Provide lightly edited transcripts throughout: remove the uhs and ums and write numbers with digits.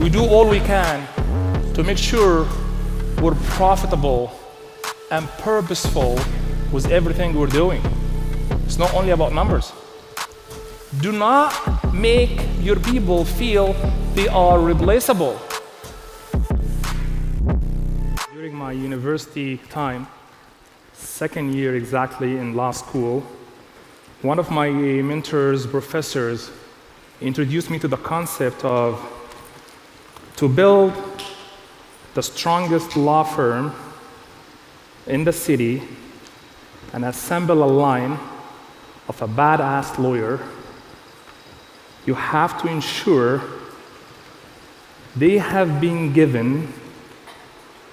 to do all we can to make sure we're profitable and purposeful with everything we're doing. It's not only about numbers. Do not make your people feel they are replaceable. During my university time, second year exactly in law school, one of my mentors, professors, introduced me to the concept of to build the strongest law firm in the city and assemble a line of a badass lawyer, you have to ensure they have been given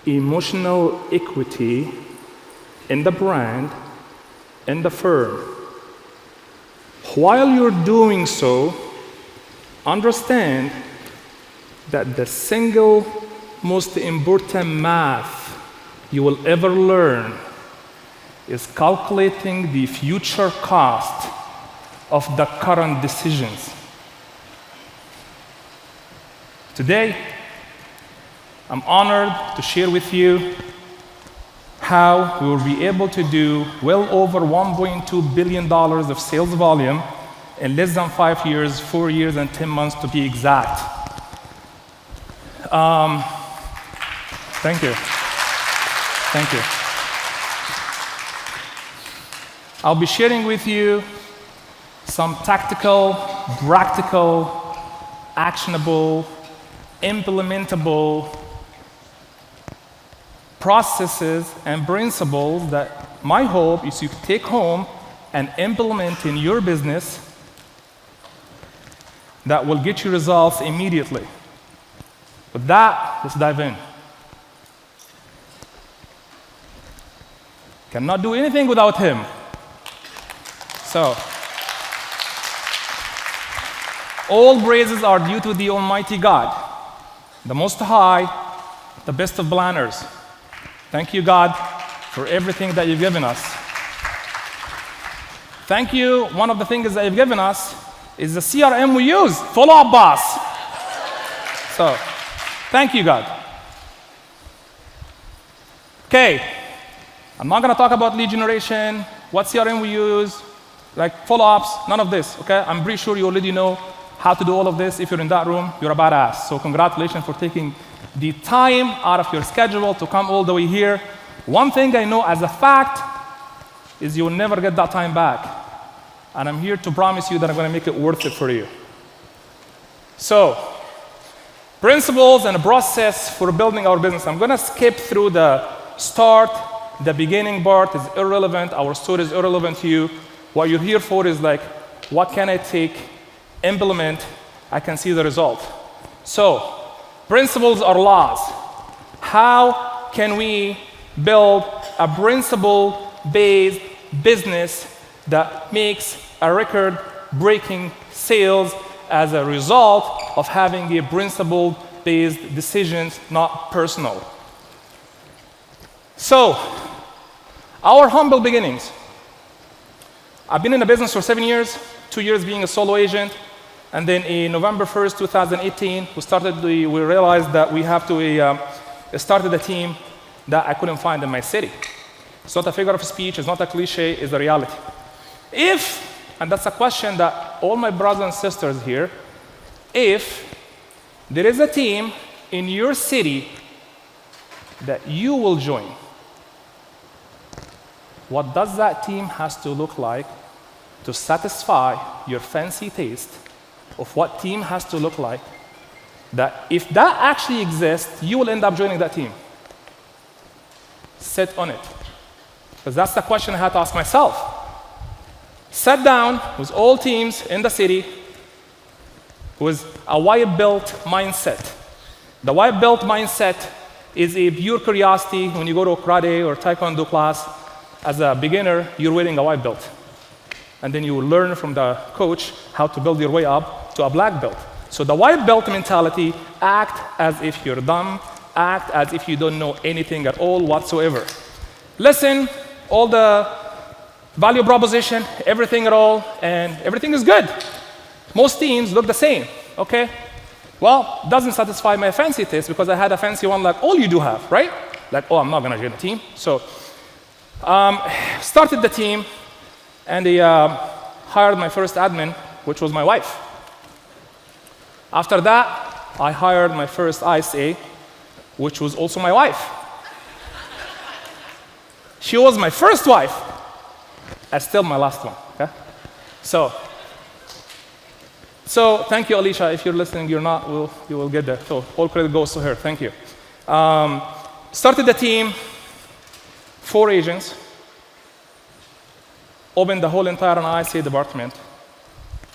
emotional equity in the brand, in the firm. While you're doing so, understand that the single most important math you will ever learn is calculating the future cost of the current decisions. Today, I'm honored to share with you how we will be able to do well over $1.2 billion of sales volume in less than 5 years, 4 years, and 10 months to be exact. Thank you. Thank you. I'll be sharing with you some tactical, practical, actionable, implementable processes and principles that my hope is you take home and implement in your business that will get you results immediately. With that, let's dive in. Cannot do anything without him. So, all praises are due to the Almighty God, the Most High, the best of planners. Thank you, God, for everything that you've given us. Thank you. One of the things that you've given us is the CRM we use, Follow-Up Boss. So, thank you, God. Okay, I'm not going to talk about lead generation, what CRM we use, like follow-ups, none of this, okay? I'm pretty sure you already know how to do all of this. If you're in that room, you're a badass. So congratulations for taking the time out of your schedule to come all the way here. One thing I know as a fact is you'll never get that time back. And I'm here to promise you that I'm going to make it worth it for you. So, principles and a process for building our business. I'm going to skip through the start. The beginning part is irrelevant. Our story is irrelevant to you. What you're here for is like, what can I take, implement, I can see the result. So, principles are laws. How can we build a principle-based business that makes a record-breaking sales as a result of having a principle-based decisions, not personal? So, our humble beginnings. I've been in the business for 7 years, 2 years being a solo agent, and then in November 1st, 2018, we realized that we have to started a team that I couldn't find in my city. It's not a figure of speech, it's not a cliche, it's a reality. And that's a question that all my brothers and sisters here, if there is a team in your city that you will join, what does that team has to look like to satisfy your fancy taste of what team has to look like, that if that actually exists, you will end up joining that team? Sit on it. Because that's the question I had to ask myself. Sat down with all teams in the city with a why-built mindset. The why-built mindset is a pure curiosity. When you go to a karate or taekwondo class, as a beginner, you're wearing a white belt. And then you will learn from the coach how to build your way up to a black belt. So the white belt mentality, act as if you're dumb, act as if you don't know anything at all whatsoever. Listen, all the value proposition, everything at all, and everything is good. Most teams look the same, okay? Well, doesn't satisfy my fancy taste because I had a fancy one like all you do have, right? Like, oh, I'm not gonna join a team. So, started the team, and they hired my first admin, which was my wife. After that, I hired my first ISA, which was also my wife. She was my first wife, and still my last one, okay? So thank you, Alicia. If you're listening, you're not, you will get there. So all credit goes to her. Thank you. Started the team, 4 agents, opened the whole entire ISA department,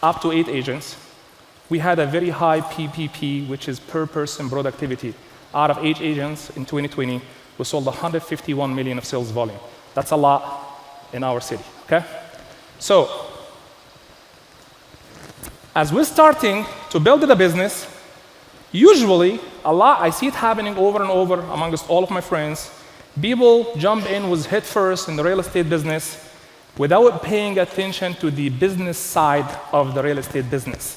up to 8 agents. We had a very high PPP, which is per person productivity. Out of 8 agents in 2020, we sold 151 million of sales volume. That's a lot in our city, okay? So, as we're starting to build the business, usually, I see it happening over and over amongst all of my friends. People jump in with head first in the real estate business without paying attention to the business side of the real estate business.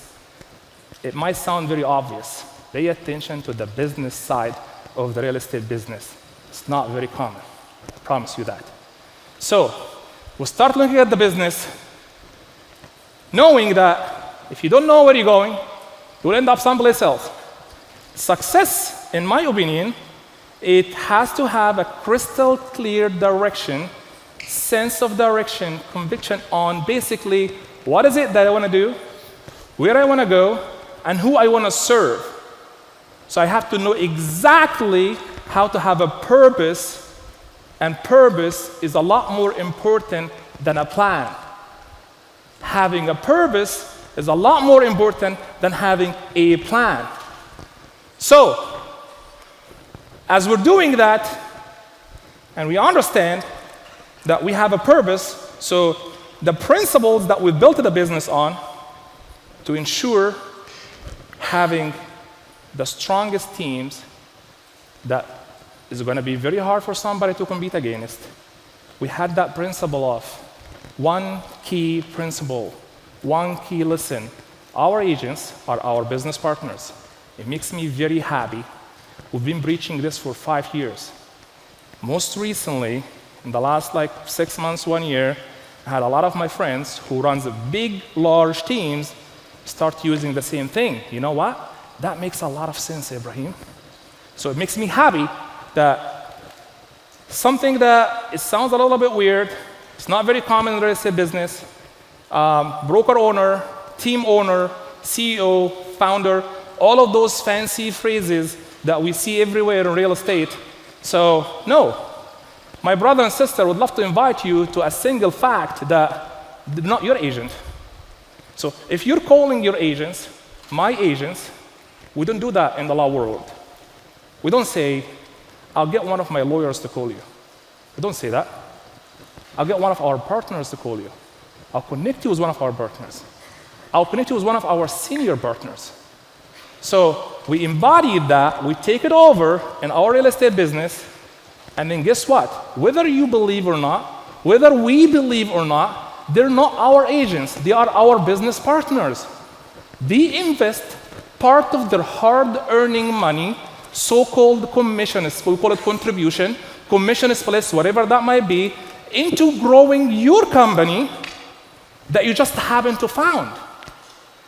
It might sound very obvious. Pay attention to the business side of the real estate business. It's not very common. I promise you that. So, we start looking at the business, knowing that if you don't know where you're going, you'll end up someplace else. Success, in my opinion, it has to have a crystal clear direction, sense of direction, conviction on basically what is it that I want to do, where I want to go, and who I want to serve. So I have to know exactly how to have a purpose, and purpose is a lot more important than a plan. Having a purpose is a lot more important than having a plan. So, as we're doing that, and we understand that we have a purpose, so the principles that we built the business on to ensure having the strongest teams that is going to be very hard for somebody to compete against. We had that principle of one key principle, one key lesson. Our agents are our business partners. It makes me very happy. We've been preaching this for 5 years. Most recently, in the last 6 months, 1 year, I had a lot of my friends who runs big, large teams start using the same thing. You know what? That makes a lot of sense, Ibrahim. So it makes me happy that something that it sounds a little bit weird, it's not very common in real estate business, broker owner, team owner, CEO, founder, all of those fancy phrases that we see everywhere in real estate. So, no. My brother and sister would love to invite you to a single fact that they're not your agent. So, if you're calling your agents, my agents, we don't do that in the law world. We don't say, I'll get one of my lawyers to call you. We don't say that. I'll get one of our partners to call you. I'll connect you with one of our partners. I'll connect you with one of our senior partners. So we embodied that, we take it over in our real estate business, and then guess what? Whether you believe or not, whether we believe or not, they're not our agents, they are our business partners. They invest part of their hard-earning money, so-called commission, we call it contribution, commission splits, whatever that might be, into growing your company that you just happen to found.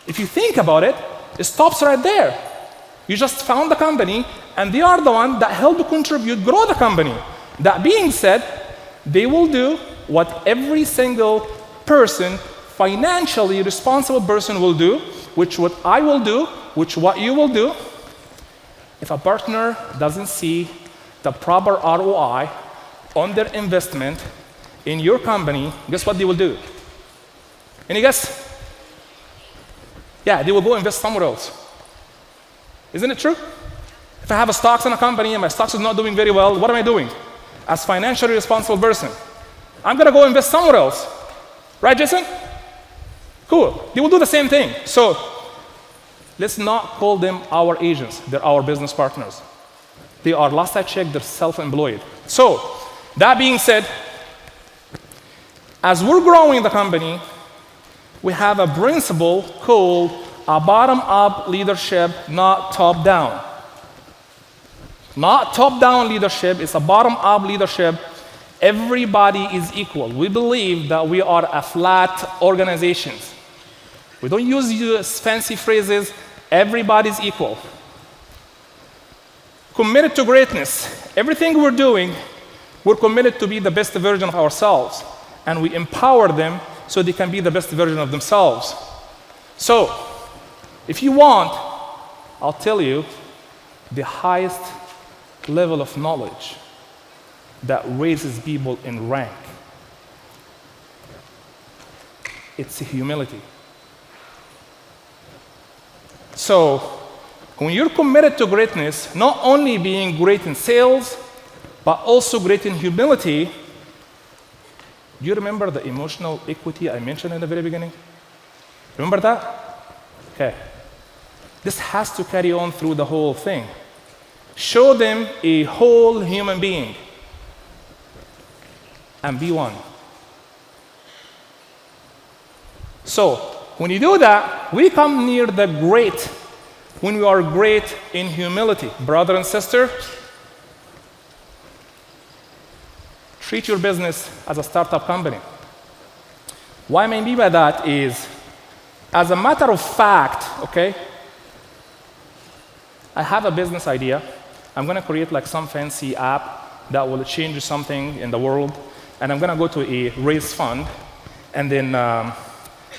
If you think about it, it stops right there. You just found the company, and they are the one that helped contribute, grow the company. That being said, they will do what every single person, financially responsible person will do, which what I will do, which what you will do. If a partner doesn't see the proper ROI on their investment in your company, guess what they will do? Any guess? Yeah, they will go invest somewhere else. Isn't it true? If I have a stocks in a company and my stocks is not doing very well, what am I doing? As financially responsible person, I'm gonna go invest somewhere else. Right, Jason? Cool. They will do the same thing. So let's not call them our agents. They're our business partners. They are, last I checked, they're self-employed. So that being said, as we're growing the company, we have a principle called a bottom-up leadership, not top-down. Not top-down leadership, it's a bottom-up leadership. Everybody is equal. We believe that we are a flat organization. We don't use fancy phrases. Everybody's equal. Committed to greatness. Everything we're doing, we're committed to be the best version of ourselves. And we empower them so they can be the best version of themselves. So, if you want, I'll tell you the highest level of knowledge that raises people in rank. It's humility. So, when you're committed to greatness, not only being great in sales, but also great in humility, do you remember the emotional equity I mentioned in the very beginning? Remember that? Okay. This has to carry on through the whole thing. Show them a whole human being and be one. So, when you do that, we come near the great when we are great in humility. Brother and sister, treat your business as a startup company. What I mean by that is, as a matter of fact, okay, I have a business idea. I'm going to create like some fancy app that will change something in the world, and I'm going to go to a raise fund, and then I'm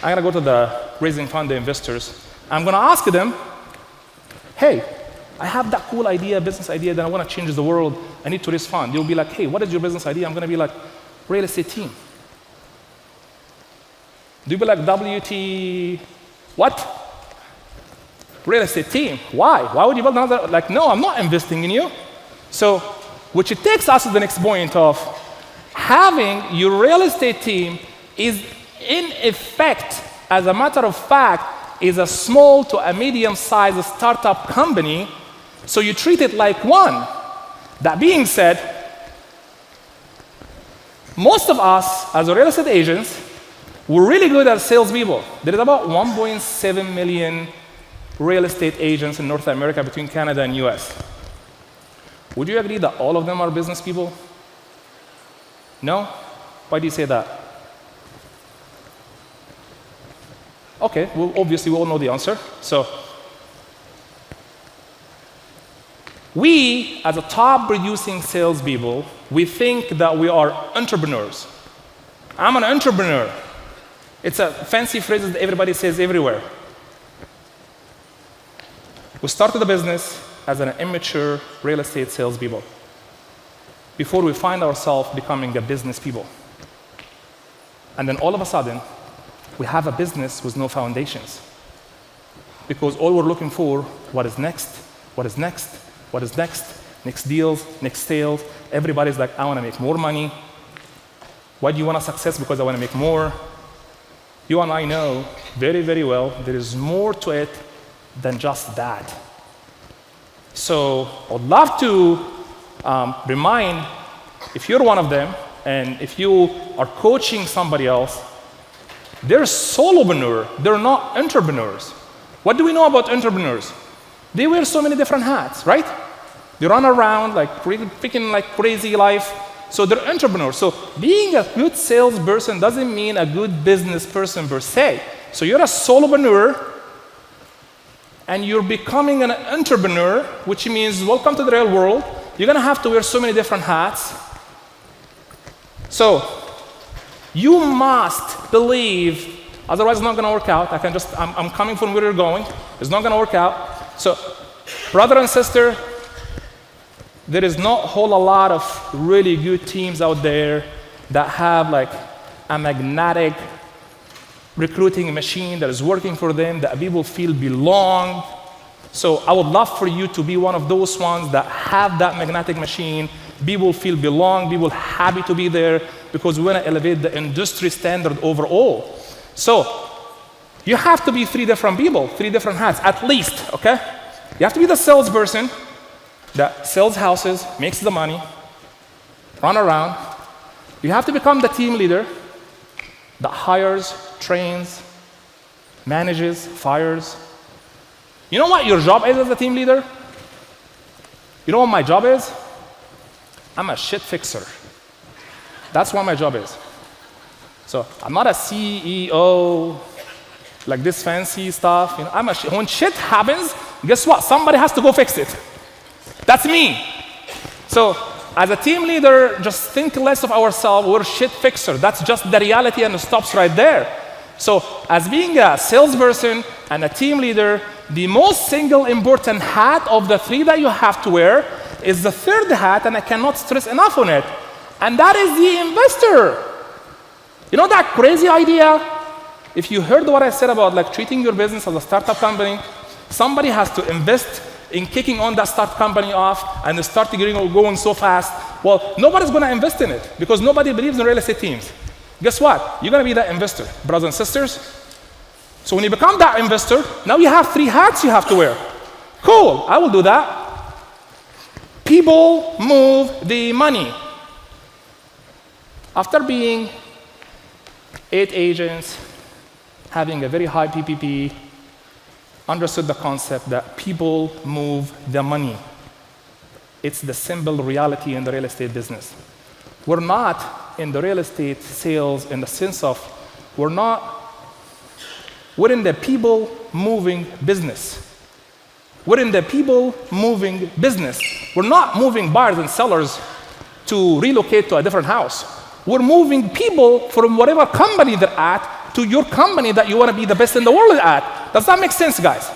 going to go to the raising fund, the investors. I'm going to ask them, hey, I have that cool idea, business idea, that I want to change the world. I need to raise fund. They'll be like, hey, what is your business idea? I'm going to be like, real estate team. Do you be like, WT, what? Real estate team. Why? Why would you build another? Like, no, I'm not investing in you. So, which it takes us to the next point of having your real estate team is in effect, as a matter of fact, is a small to a medium-sized startup company, so you treat it like one. That being said, most of us, as real estate agents, we're really good as salespeople. There is about 1.7 million real estate agents in North America between Canada and US. Would you agree that all of them are business people? No? Why do you say that? Okay, well, obviously we all know the answer. So, we, as a top producing salespeople, we think that we are entrepreneurs. I'm an entrepreneur. It's a fancy phrase that everybody says everywhere. We started the business as an immature real estate salespeople before we find ourselves becoming a business people. And then all of a sudden, we have a business with no foundations. Because all we're looking for, what is next? What is next? What is next? Next deals, next sales. Everybody's like, I want to make more money. Why do you want a success? Because I want to make more. You and I know very, very well there is more to it than just that. So I'd love to remind, if you're one of them, and if you are coaching somebody else, they're solopreneur, they're not entrepreneurs. What do we know about entrepreneurs? They wear so many different hats, right? They run around like picking like crazy life. So they're entrepreneurs. So being a good salesperson doesn't mean a good business person per se. So you're a solopreneur, and you're becoming an entrepreneur, which means welcome to the real world. You're going to have to wear so many different hats. So you must believe, otherwise it's not going to work out. I'm coming from where you're going. It's not going to work out. So brother and sister, there is not a whole lot of really good teams out there that have like a magnetic recruiting machine that is working for them, that people feel belong. So I would love for you to be one of those ones that have that magnetic machine. People feel belong, people happy to be there, because we want to elevate the industry standard overall. So you have to be three different people, three different hats, at least, okay? You have to be the salesperson that sells houses, makes the money, run around. You have to become the team leader that hires, trains, manages, fires, You know what your job is as a team leader? You know what my job is? I'm a shit fixer. That's what my job is. So I'm not a CEO, like this fancy stuff. You know, when shit happens, guess what? Somebody has to go fix it. That's me. So as a team leader, just think less of ourselves. We're a shit fixer. That's just the reality, and it stops right there. So as being a salesperson and a team leader, the most single important hat of the three that you have to wear is the third hat, and I cannot stress enough on it. And that is the investor. You know that crazy idea? If you heard what I said about like treating your business as a startup company, somebody has to invest in kicking on that start company off and start going so fast. Well, nobody's going to invest in it because nobody believes in real estate teams. Guess what? You're going to be that investor, brothers and sisters. So when you become that investor, now you have three hats you have to wear. Cool, I will do that. People move the money. After being 8 agents, having a very high PPP, understood the concept that people move the money. It's the simple reality in the real estate business. We're not in the real estate sales in the sense of we're in the people moving business. We're in the people moving business. We're not moving buyers and sellers to relocate to a different house. We're moving people from whatever company they're at to your company that you want to be the best in the world at. Does that make sense, guys?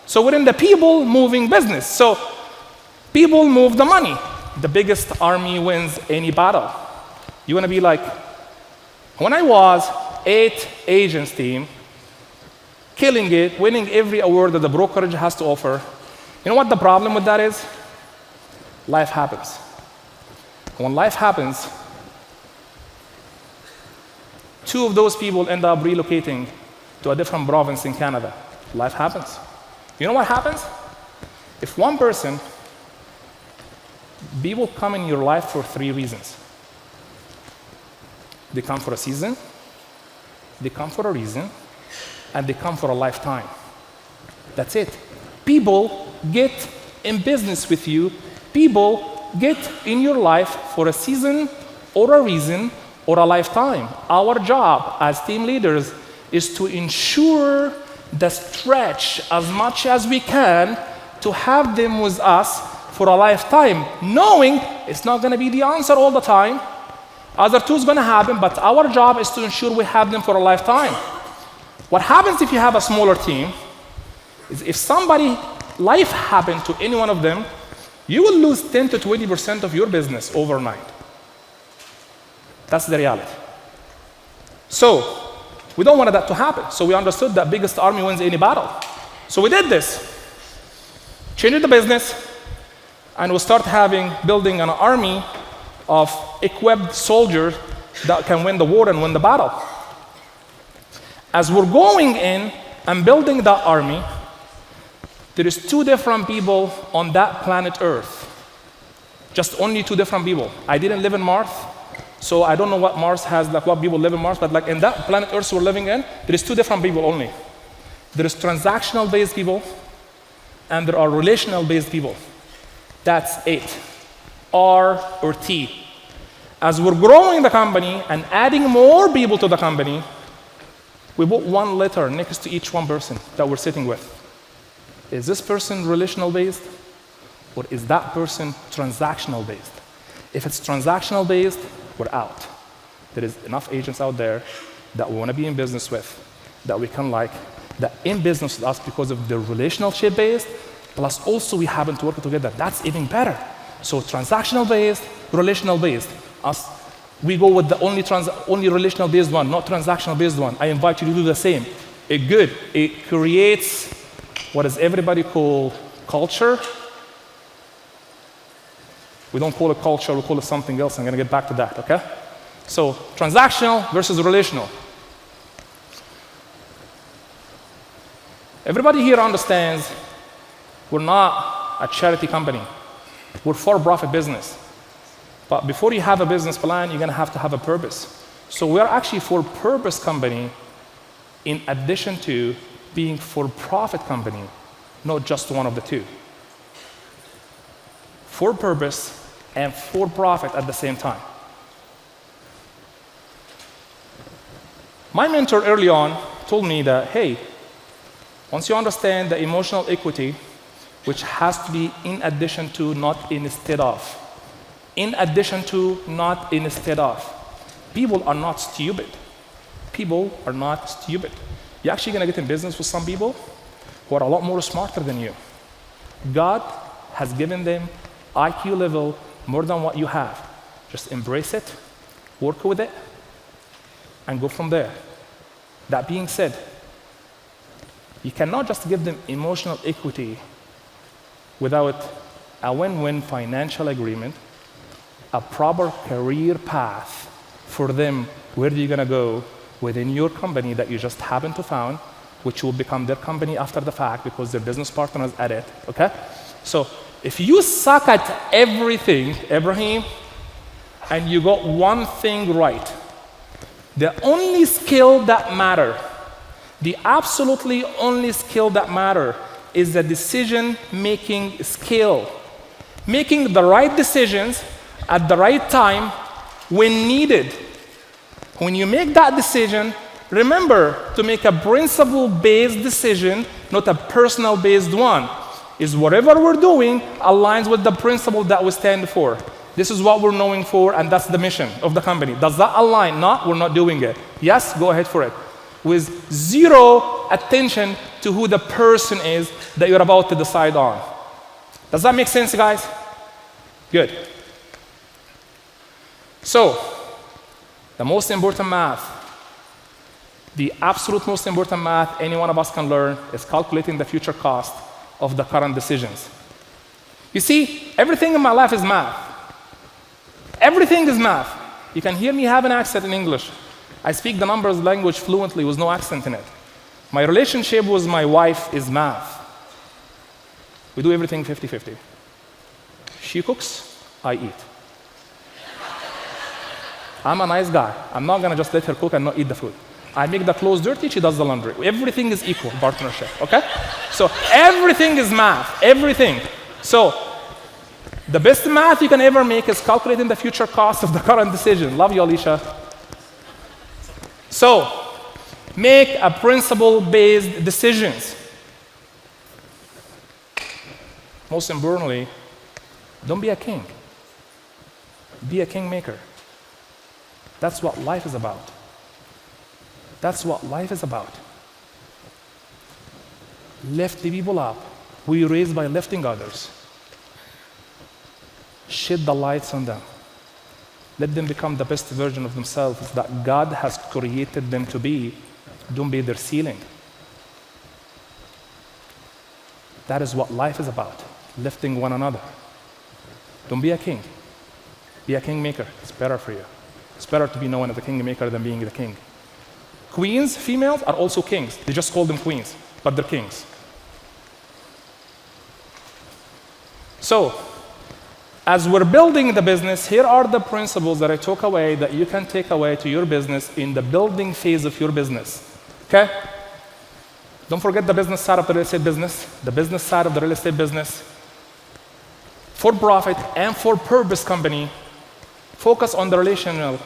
So we're in the people moving business. So people move the money. The biggest army wins any battle. You want to be like, when I was 8 agents team, killing it, winning every award that the brokerage has to offer, you know what the problem with that is? Life happens. When life happens, 2 of those people end up relocating to a different province in Canada. Life happens. You know what happens? If one person, people come in your life for 3 reasons. They come for a season, they come for a reason, and they come for a lifetime. That's it. People get in business with you. People get in your life for a season or a reason or a lifetime. Our job as team leaders is to ensure the stretch as much as we can to have them with us for a lifetime, knowing it's not going to be the answer all the time. Other two is going to happen, but our job is to ensure we have them for a lifetime. What happens if you have a smaller team is if somebody, life happened to any one of them, you will lose 10 to 20% of your business overnight. That's the reality. So we don't want that to happen. So we understood that biggest army wins any battle. So we did this. Changed the business, and we start building an army of equipped soldiers that can win the war and win the battle. As we're going in and building that army, there is 2 different people on that planet Earth. Just only 2 different people. I didn't live in Mars, so I don't know what Mars has, like what people live in Mars, but like in that planet Earth we're living in, there is 2 different people only. There is transactional-based people, and there are relational-based people. That's it. R or T. As we're growing the company and adding more people to the company, we put 1 letter next to each one person that we're sitting with. Is this person relational-based, or is that person transactional-based? If it's transactional-based, we're out. There is enough agents out there that we want to be in business with, that we can like, that in business with us because of the relationship-based, plus also we happen to work together. That's even better. So transactional-based, relational-based. Us, we go with the only relational-based one, not transactional-based one. I invite you to do the same. It creates what is everybody called culture. We don't call it culture, we call it something else. I'm going to get back to that, okay? So transactional versus relational. Everybody here understands we're not a charity company. We're for-profit business. But before you have a business plan, you're going to have a purpose. So we're actually for-purpose company in addition to being for-profit company. not just one of the two. For purpose and for profit at the same time. My mentor early on told me that, hey, once you understand the emotional equity, which has to be in addition to, not instead of. In addition to, not instead of. People are not stupid. People are not stupid. You're actually going to get in business with some people who are a lot more smarter than you. God has given them IQ level more than what you have. Just embrace it, work with it, and go from there. That being said, you cannot just give them emotional equity without a win-win financial agreement, a proper career path for them, where are you going to go within your company that you just happen to found, which will become their company after the fact because their business partners at it, okay? So if you suck at everything, Ibrahim, and you got one thing right, the only skill that matter, the absolutely only skill that matter is the decision-making skill. Making the right decisions at the right time when needed. When you make that decision, remember to make a principle-based decision, not a personal-based one. Is whatever we're doing aligns with the principle that we stand for. This is what we're knowing for, and that's the mission of the company. Does that align? Not, we're not doing it. Yes, go ahead for it. With zero attention to who the person is that you're about to decide on. Does that make sense, guys? Good. So, the most important math, the absolute most important math any one of us can learn is calculating the future cost of the current decisions. You see, everything in my life is math. Everything is math. You can hear me have an accent in English. I speak the numbers language fluently with no accent in it. My relationship with my wife is math. We do everything 50-50. She cooks, I eat. I'm a nice guy. I'm not gonna just let her cook and not eat the food. I make the clothes dirty, she does the laundry. Everything is equal, partnership, okay? So everything is math, everything. So the best math you can ever make is calculating the future cost of the current decision. Love you, Alicia. So, make a principle-based decisions. Most importantly, don't be a king. Be a kingmaker. That's what life is about. That's what life is about. Lift the people up. We raise by lifting others. Shed the lights on them. Let them become the best version of themselves that God has created them to be. Don't be their ceiling. That is what life is about, lifting one another. Don't be a king. Be a kingmaker. It's better for you. It's better to be known as a kingmaker than being the king. Queens, females, are also kings. They just call them queens, but they're kings. So, as we're building the business, here are the principles that I took away that you can take away to your business in the building phase of your business. Okay? Don't forget the business side of the real estate business, the business side of the real estate business. For profit and for purpose company, focus on the relational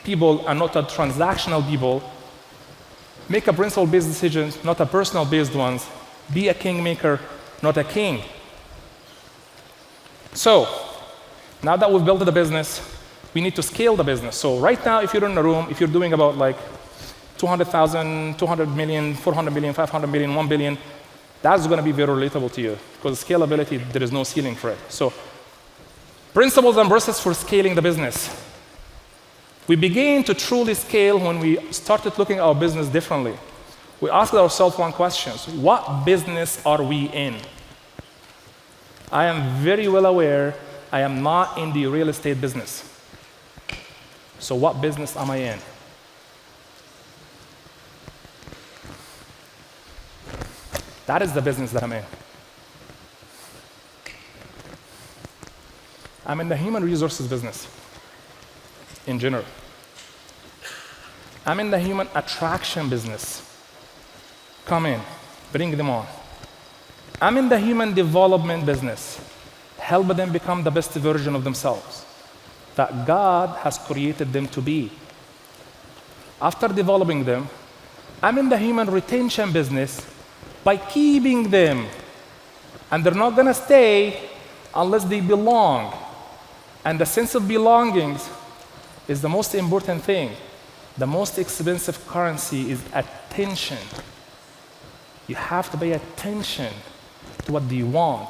people and not the transactional people. Make a principle-based decisions, not a personal-based ones. Be a kingmaker, not a king. So, now that we've built the business, we need to scale the business. So right now, if you're in a room, if you're doing about like 200,000, 200 million, 400 million, 500 million, 1 billion, that's going to be very relatable to you because scalability, there is no ceiling for it. So principles and process for scaling the business. We began to truly scale when we started looking at our business differently. We asked ourselves one question: what business are we in? I am very well aware I am not in the real estate business. So what business am I in? That is the business that I'm in. I'm in the human resources business in general. I'm in the human attraction business. Come in, bring them on. I'm in the human development business. Help them become the best version of themselves that God has created them to be. After developing them, I'm in the human retention business by keeping them. And they're not gonna stay unless they belong. And the sense of belongings is the most important thing. The most expensive currency is attention. You have to pay attention to what they want,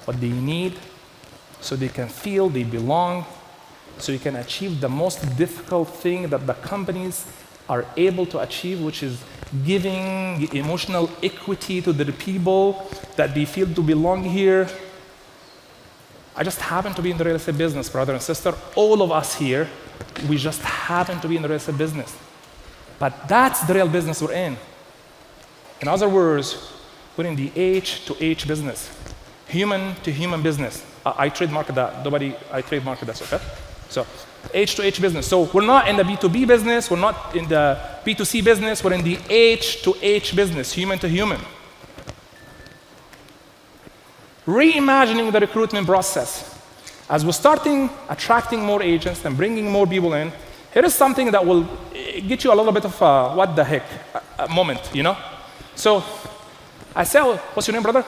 what they need, so they can feel they belong, so you can achieve the most difficult thing that the companies are able to achieve, which is giving emotional equity to the people that they feel to belong here. I just happen to be in the real estate business, brother and sister. All of us here, we just happen to be in the real estate business. But that's the real business we're in. In other words, we're in the H to H business, human to human business. I trademarked that. I trademarked that, okay? So, H to H business. So, we're not in the B2B business, we're not in the B2C business, we're in the H to H business, human to human. Reimagining the recruitment process. As we're starting attracting more agents and bringing more people in, here is something that will get you a little bit of what the heck moment, you know? So, I say, what's your name, brother?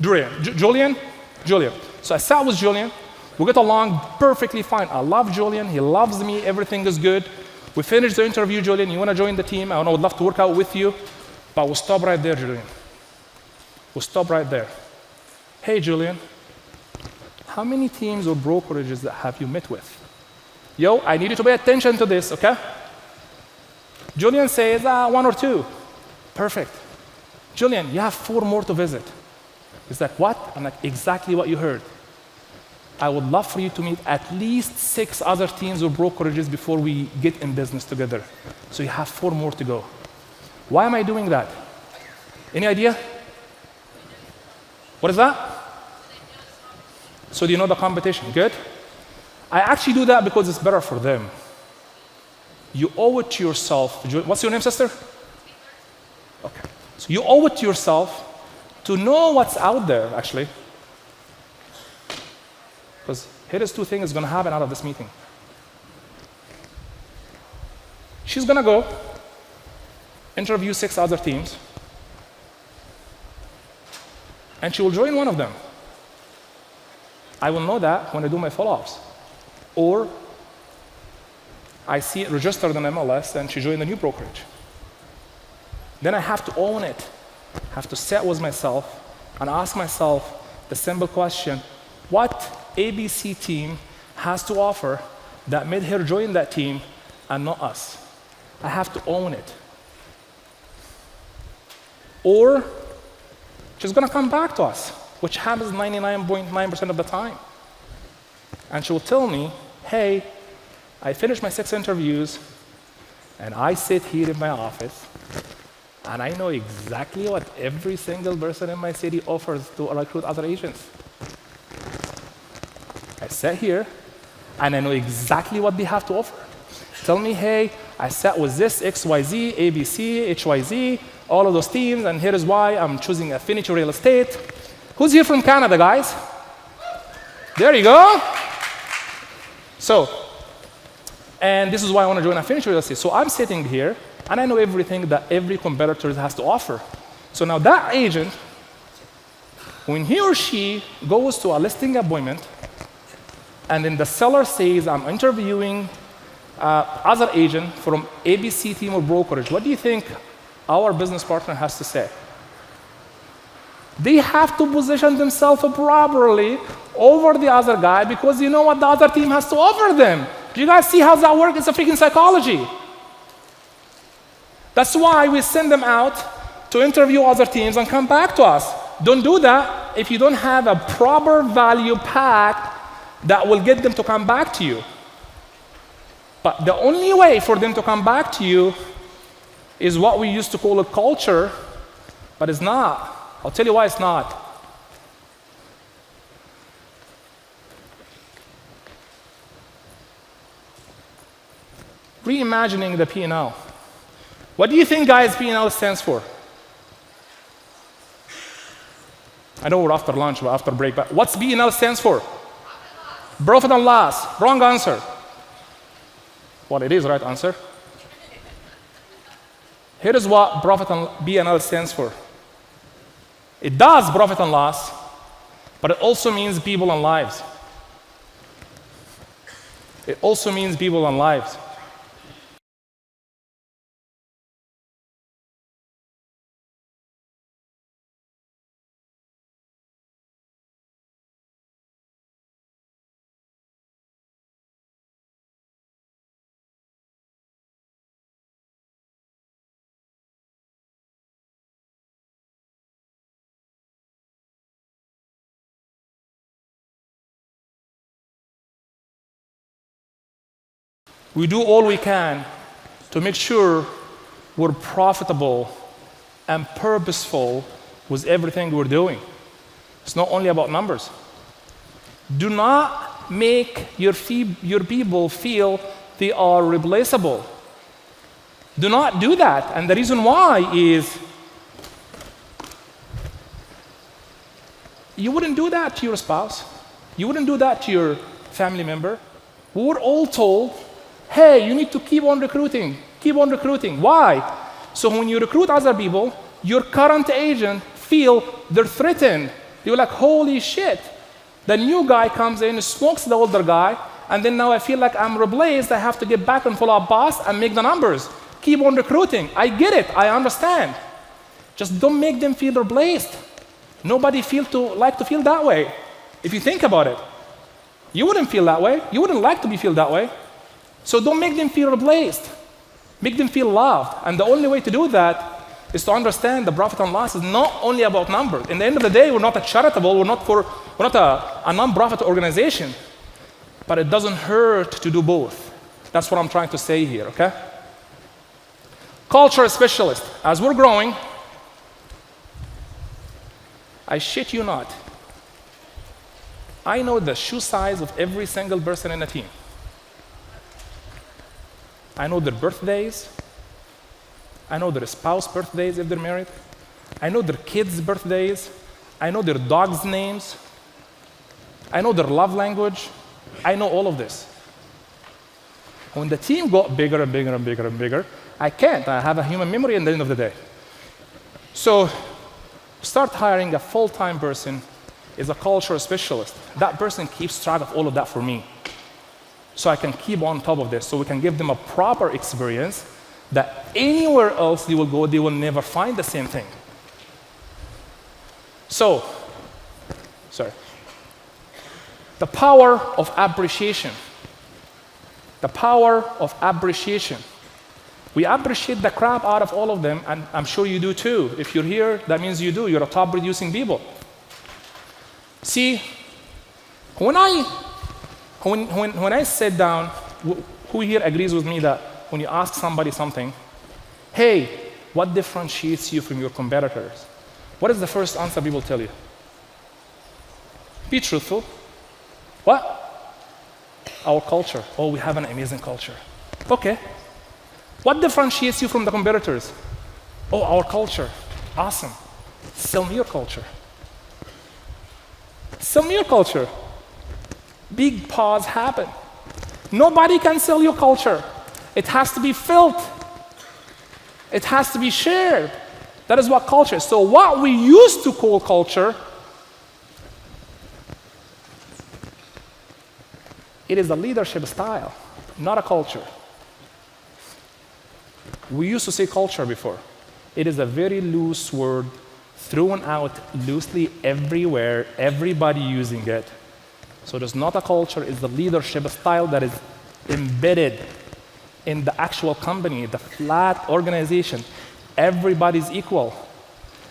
Julian. Julian. So I sat with Julian. We get along perfectly fine. I love Julian. He loves me. Everything is good. We finished the interview, Julian. You want to join the team? I would love to work out with you. But we'll stop right there, Julian. We'll stop right there. Hey, Julian. How many teams or brokerages that have you met with? Yo, I need you to pay attention to this, okay? Julian says, 1 or 2. Perfect. Julian, you have 4 more to visit. He's like, what? I'm like, exactly what you heard. I would love for you to meet at least 6 other teams or brokerages before we get in business together. So you have 4 more to go. Why am I doing that? Any idea? What is that? So do you know the competition? Good. I actually do that because it's better for them. You owe it to yourself. What's your name, sister? Okay. So you owe it to yourself to know what's out there, actually. Because here is 2 things going to happen out of this meeting. She's going to go interview 6 other teams, and she will join one of them. I will know that when I do my follow-ups. Or I see it registered in MLS and she joined the new brokerage. Then I have to own it. I have to sit with myself and ask myself the simple question, what ABC team has to offer that made her join that team and not us? I have to own it. Or she's going to come back to us, which happens 99.9% of the time. And she will tell me, hey, I finished my 6 interviews, and I sit here in my office, and I know exactly what every single person in my city offers to recruit other agents. I sit here, and I know exactly what they have to offer. Tell me, hey, I sat with this XYZ, ABC, HYZ, all of those teams, and here is why I'm choosing Affinity Real Estate. Who's here from Canada, guys? There you go. So, and this is why I want to join Affinity Real Estate. So I'm sitting here, and I know everything that every competitor has to offer. So now that agent, when he or she goes to a listing appointment, and then the seller says, I'm interviewing other agent from ABC team or brokerage, what do you think our business partner has to say? They have to position themselves properly over the other guy because you know what the other team has to offer them. Do you guys see how that works? It's a freaking psychology. That's why we send them out to interview other teams and come back to us. Don't do that if you don't have a proper value pack that will get them to come back to you. But the only way for them to come back to you is what we used to call a culture, but it's not. I'll tell you why it's not. Reimagining the P&L. What do you think, guys, P&L stands for? I know we're after lunch, we're after break, but what's BNL stands for? Profit and loss. Wrong answer. Well, it is right answer. Here is what profit and BNL stands for. It does profit and loss, but it also means people and lives. It also means people and lives. We do all we can to make sure we're profitable and purposeful with everything we're doing. It's not only about numbers. Do not make your people feel they are replaceable. Do not do that. And the reason why is you wouldn't do that to your spouse. You wouldn't do that to your family member. We were all told, hey, you need to keep on recruiting. Keep on recruiting. Why? So when you recruit other people, your current agent feel they're threatened. You're like, holy shit. The new guy comes in, smokes the older guy, and then now I feel like I'm replaced. I have to get back and follow up boss and make the numbers. Keep on recruiting. I get it. I understand. Just don't make them feel replaced. Nobody like to feel that way. If you think about it, you wouldn't feel that way. You wouldn't like to be feel that way. So don't make them feel replaced. Make them feel loved. And the only way to do that is to understand the profit and loss is not only about numbers. In the end of the day, we're not a charitable, we're not a non-profit organization. But it doesn't hurt to do both. That's what I'm trying to say here, okay? Culture specialist. As we're growing, I shit you not, I know the shoe size of every single person in the team. I know their birthdays. I know their spouse birthdays if they're married. I know their kids' birthdays. I know their dogs' names. I know their love language. I know all of this. When the team got bigger and bigger and bigger and bigger, I can't. I have a human memory at the end of the day. So start hiring a full-time person is a culture specialist. That person keeps track of all of that for me. So I can keep on top of this, so we can give them a proper experience that anywhere else they will go, they will never find the same thing. So, the power of appreciation. The power of appreciation. We appreciate the crap out of all of them, and I'm sure you do too. If you're here, that means you do. You're a top producing people. See, when I sit down, who here agrees with me that when you ask somebody something, hey, what differentiates you from your competitors? What is the first answer people tell you? Be truthful. What? Our culture. Oh, we have an amazing culture. Okay. What differentiates you from the competitors? Oh, our culture. Awesome. Sell me your culture. Sell me your culture. Big pause happen. Nobody can sell your culture. It has to be felt. It has to be shared. That is what culture is. So what we used to call culture, it is a leadership style, not a culture. We used to say culture before. It is a very loose word thrown out loosely everywhere, everybody using it. So it's not a culture, it's the leadership style that is embedded in the actual company, the flat organization. Everybody's equal.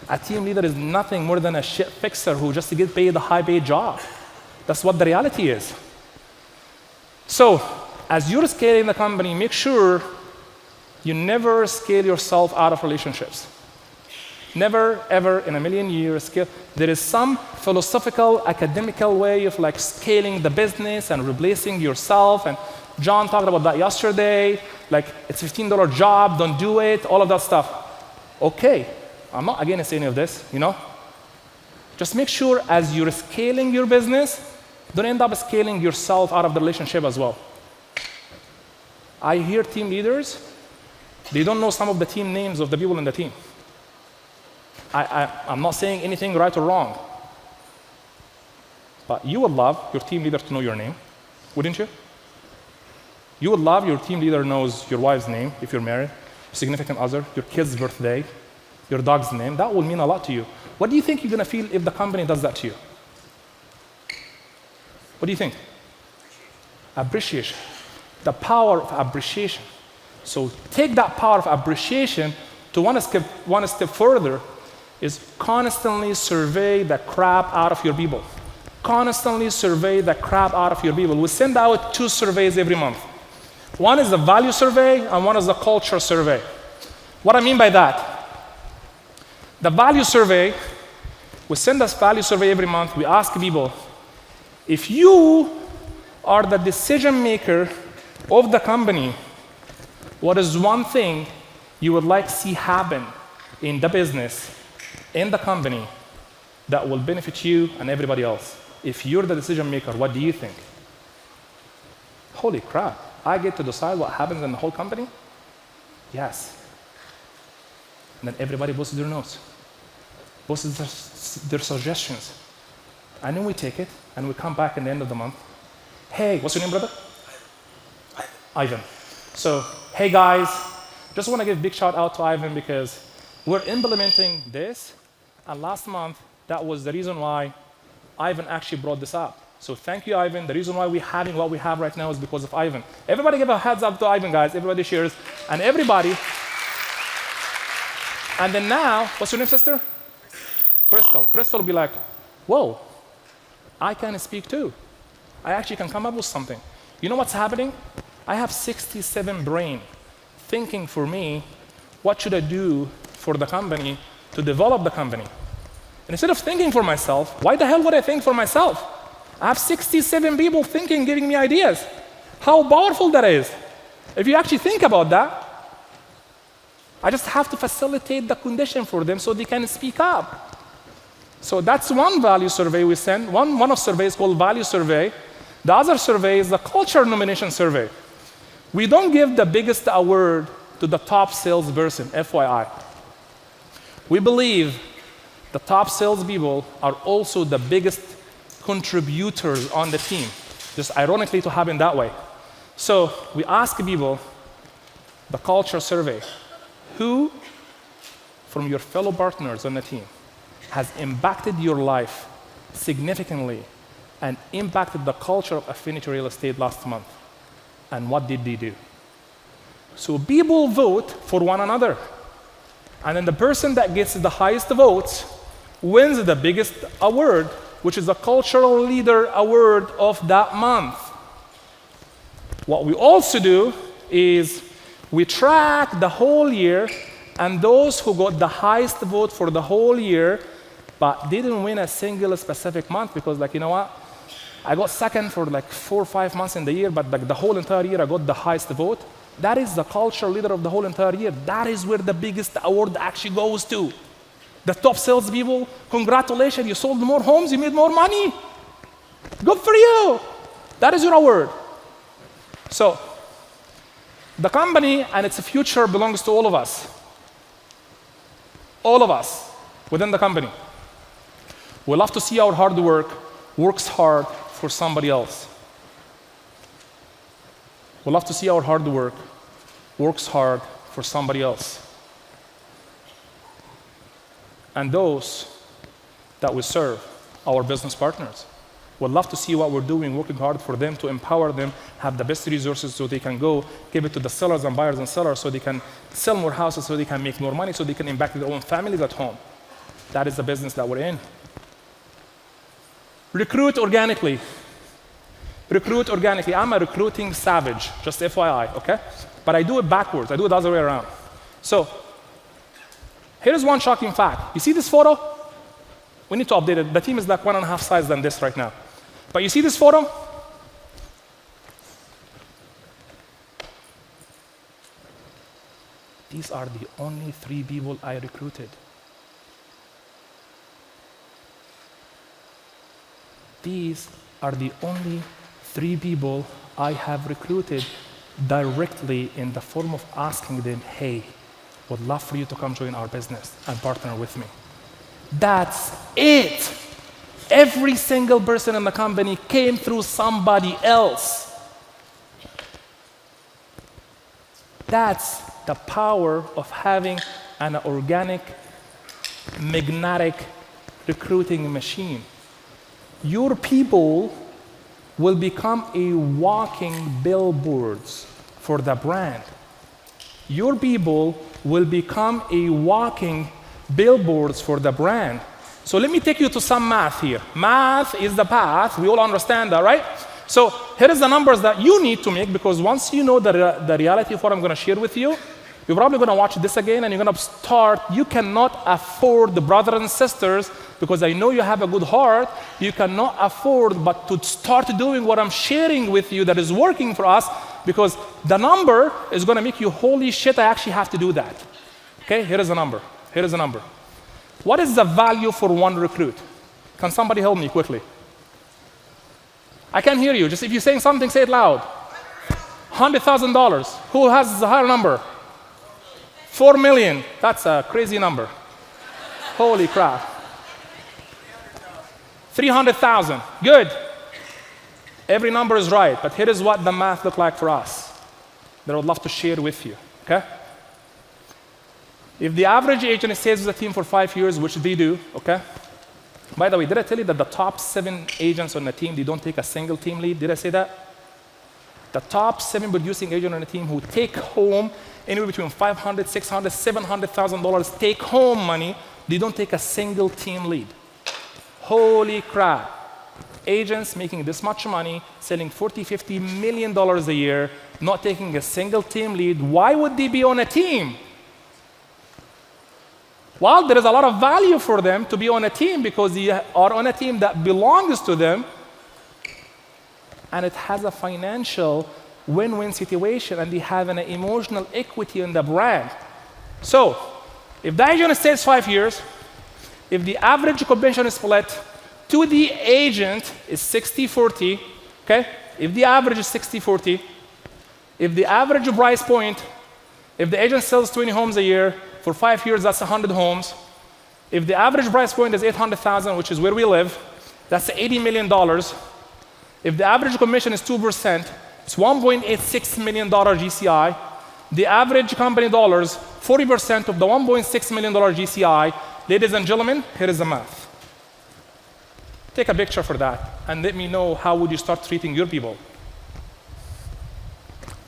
A team leader is nothing more than a shit fixer who just gets paid a high-paid job. That's what the reality is. So, as you're scaling the company, make sure you never scale yourself out of relationships. Never, ever in a million years scale. There is some philosophical, academical way of like scaling the business and replacing yourself. And John talked about that yesterday. Like, it's a $15 job, don't do it, all of that stuff. Okay, I'm not against any of this, you know? Just make sure as you're scaling your business, don't end up scaling yourself out of the relationship as well. I hear team leaders, they don't know some of the team names of the people in the team. I'm not saying anything right or wrong, but you would love your team leader to know your name, wouldn't you? You would love your team leader knows your wife's name if you're married, significant other, your kid's birthday, your dog's name. That will mean a lot to you. What do you think you're going to feel if the company does that to you? What do you think? Appreciation. The power of appreciation. So take that power of appreciation to one step further is constantly survey the crap out of your people. Constantly survey the crap out of your people. We send out 2 surveys every month. One is the value survey and one is the culture survey. What I mean by that, the value survey, we send us value survey every month. We ask people, if you are the decision maker of the company, what is one thing you would like to see happen in the business, in the company, that will benefit you and everybody else? If you're the decision maker, what do you think? Holy crap, I get to decide what happens in the whole company? Yes. And then everybody posts their notes, posts their suggestions. And then we take it and we come back at the end of the month. Hey, what's your name, brother? Ivan. So, hey guys, just want to give a big shout out to Ivan because we're implementing this, and last month, that was the reason why Ivan actually brought this up. So thank you, Ivan. The reason why we're having what we have right now is because of Ivan. Everybody give a heads up to Ivan, guys. Everybody shares. And everybody. And then now, what's your name, sister? Crystal. Crystal will be like, whoa, I can speak too. I actually can come up with something. You know what's happening? I have 67 brain thinking for me, what should I do for the company to develop the company? And instead of thinking for myself, why the hell would I think for myself? I have 67 people thinking, giving me ideas. How powerful that is. If you actually think about that, I just have to facilitate the condition for them so they can speak up. So that's one value survey we send. One of surveys called value survey. The other survey is the culture nomination survey. We don't give the biggest award to the top salesperson, FYI. We believe the top salespeople are also the biggest contributors on the team, just ironically to happen that way. So we ask people, the culture survey, who from your fellow partners on the team has impacted your life significantly and impacted the culture of Affinity Real Estate last month? And what did they do? So people vote for one another. And then the person that gets the highest votes wins the biggest award, which is the Cultural Leader Award of that month. What we also do is we track the whole year, and those who got the highest vote for the whole year, but didn't win a single specific month because, like, you know what? I got second for like 4 or 5 months in the year, but like the whole entire year I got the highest vote. That is the cultural leader of the whole entire year. That is where the biggest award actually goes to. The top salespeople, congratulations, you sold more homes, you made more money. Good for you. That is your award. So, the company and its future belongs to all of us. All of us within the company. We love to see our hard work works hard for somebody else. We love to see our hard work works hard for somebody else. And those that we serve, our business partners, would love to see what we're doing, working hard for them, to empower them, have the best resources so they can go give it to the sellers and buyers and sellers so they can sell more houses, so they can make more money, so they can impact their own families at home. That is the business that we're in. Recruit organically. Recruit organically. I'm a recruiting savage, just FYI, okay? But I do it backwards. I do it the other way around. So, here's one shocking fact. You see this photo? We need to update it. The team is like 1.5 size than this right now. But you see this photo? These are the only 3 people I recruited. these are the only 3 people I have recruited directly in the form of asking them, hey, would love for you to come join our business and partner with me. That's it. Every single person in the company came through somebody else. That's the power of having an organic, magnetic recruiting machine. Your people will become a walking billboards for the brand. Your people will become a walking billboards for the brand. So let me take you to some math here. Math is the path. We all understand that, right? So here is the numbers that you need to make, because once you know the reality of what I'm going to share with you, you're probably going to watch this again and you're going to start. You cannot afford, the brothers and sisters, because I know you have a good heart, you cannot afford but to start doing what I'm sharing with you that is working for us, because the number is going to make you, holy shit, I actually have to do that. Okay, here is a number. Here is a number. What is the value for one recruit? Can somebody help me quickly? I can't hear you. Just if you're saying something, say it loud. $100,000. Who has the higher number? 4 million. That's a crazy number. Holy crap. 300,000. Good. Every number is right, but here is what the math looked like for us that I would love to share with you, okay? If the average agent stays with the team for 5 years, which they do, okay? By the way, did I tell you that the top 7 agents on the team, they don't take a single team lead? Did I say that? The top 7 producing agents on the team who take home anywhere between $500,000, $600,000, $700,000 take home money, they don't take a single team lead. Holy crap. Agents making this much money, selling $40, $50 million a year, not taking a single team lead. Why would they be on a team? Well, there is a lot of value for them to be on a team because they are on a team that belongs to them, and it has a financial win-win situation, and they have an emotional equity in the brand. So, if the agent stays 5 years, if the average commission split to the agent is 60-40, okay? If the average is 60-40, if the average price point, if the agent sells 20 homes a year, for 5 years, that's 100 homes. If the average price point is 800,000, which is where we live, that's $80 million. If the average commission is 2%, it's $1.86 million GCI. The average company dollars, 40% of the $1.6 million GCI. Ladies and gentlemen, here is the math. Take a picture for that, and let me know how would you start treating your people.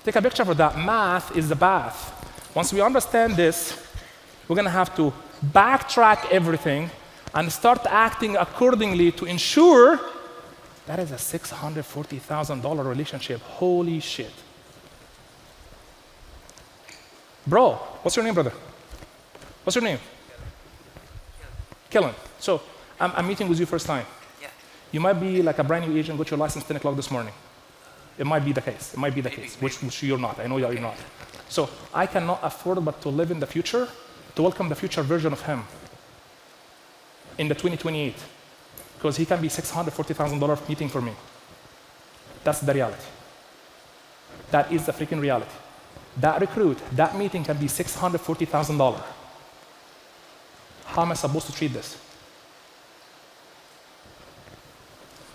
Take a picture for that. Math is the path. Once we understand this, we're going to have to backtrack everything and start acting accordingly to ensure that is a $640,000 relationship. Holy shit. Bro, what's your name, brother? What's your name? Kellen. So I'm meeting with you first time. Yeah. You might be like a brand new agent, got your license 10 o'clock this morning. It might be the case. It might be the case, which you're not. I know that you're not. So I cannot afford but to live in the future, to welcome the future version of him in the 2028, because he can be $640,000 meeting for me. That's the reality. That is the freaking reality. That recruit, that meeting can be $640,000. How am I supposed to treat this?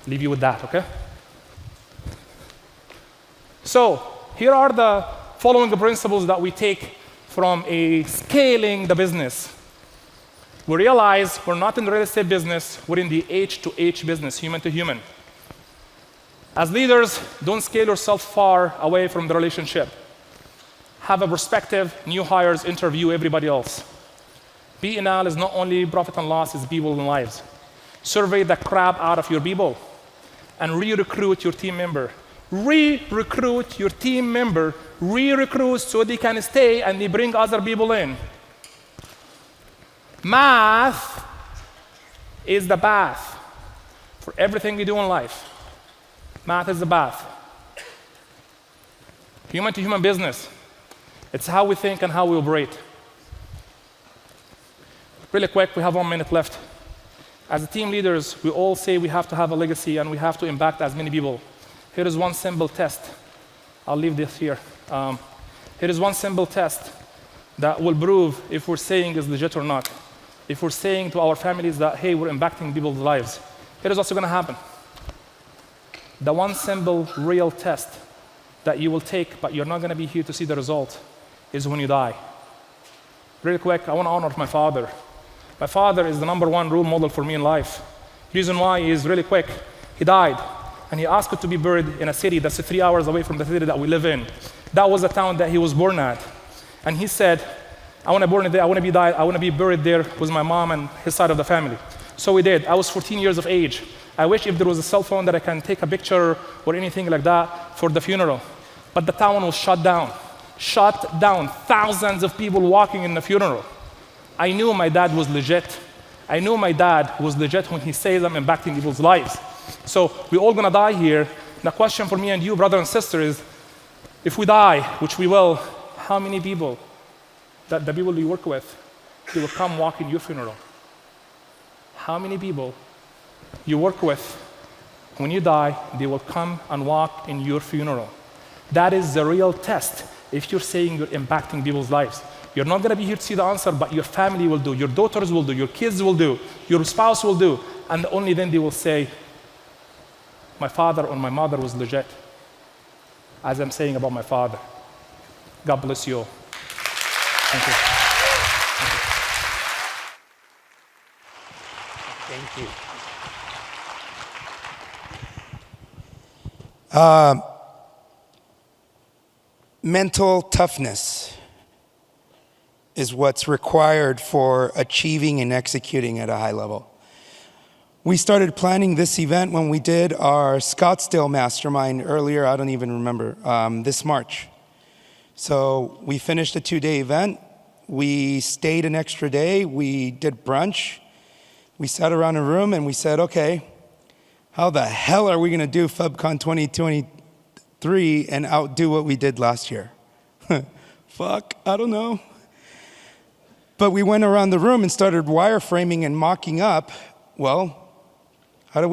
Leave you with that, okay? So here are the following principles that we take from scaling the business. We realize we're not in the real estate business, we're in the H-to-H business, human to human. As leaders, don't scale yourself far away from the relationship. Have a perspective, new hires, interview everybody else. P&L is not only profit and loss, it's people and lives. Survey the crap out of your people and re-recruit your team member. Re-recruit your team member, re-recruit so they can stay and they bring other people in. Math is the path for everything we do in life. Math is the path. Human to human business. It's how we think and how we operate. Really quick, we have 1 minute left. As team leaders, we all say we have to have a legacy and we have to impact as many people. Here is one simple test. I'll leave this here. Here is one simple test that will prove if we're saying is legit or not. If we're saying to our families that, hey, we're impacting people's lives. Here is what's going to happen. The one simple real test that you will take, but you're not going to be here to see the result, is when you die. Really quick, I want to honor my father. My father is the #1 role model for me in life. Reason why is really quick. He died, and he asked to be buried in a city that's 3 hours away from the city that we live in. That was the town that he was born at. And he said, I want to born there, I want to be buried there with my mom and his side of the family. So we did. I was 14 years of age. I wish if there was a cell phone that I can take a picture or anything like that for the funeral. But the town was shut down. Shut down. Thousands of people walking in the funeral. I knew my dad was legit. I knew my dad was legit when he says I'm impacting people's lives. So we're all gonna die here. The question for me and you, brother and sister, is if we die, which we will, how many people, that the people you work with, they will come walk in your funeral? How many people you work with, when you die, they will come and walk in your funeral? That is the real test if you're saying you're impacting people's lives. You're not gonna be here to see the answer, but your family will do, your daughters will do, your kids will do, your spouse will do, and only then they will say, my father or my mother was legit, as I'm saying about my father. God bless you all. Thank you. Thank you. Mental toughness is what's required for achieving and executing at a high level. We started planning this event when we did our Scottsdale Mastermind earlier, I don't even remember, this March. So we finished a 2-day event. We stayed an extra day. We did brunch. We sat around a room and we said, okay, how the hell are we gonna do FUBCON 2023 and outdo what we did last year? Fuck, I don't know. But we went around the room and started wireframing and mocking up, well, how do we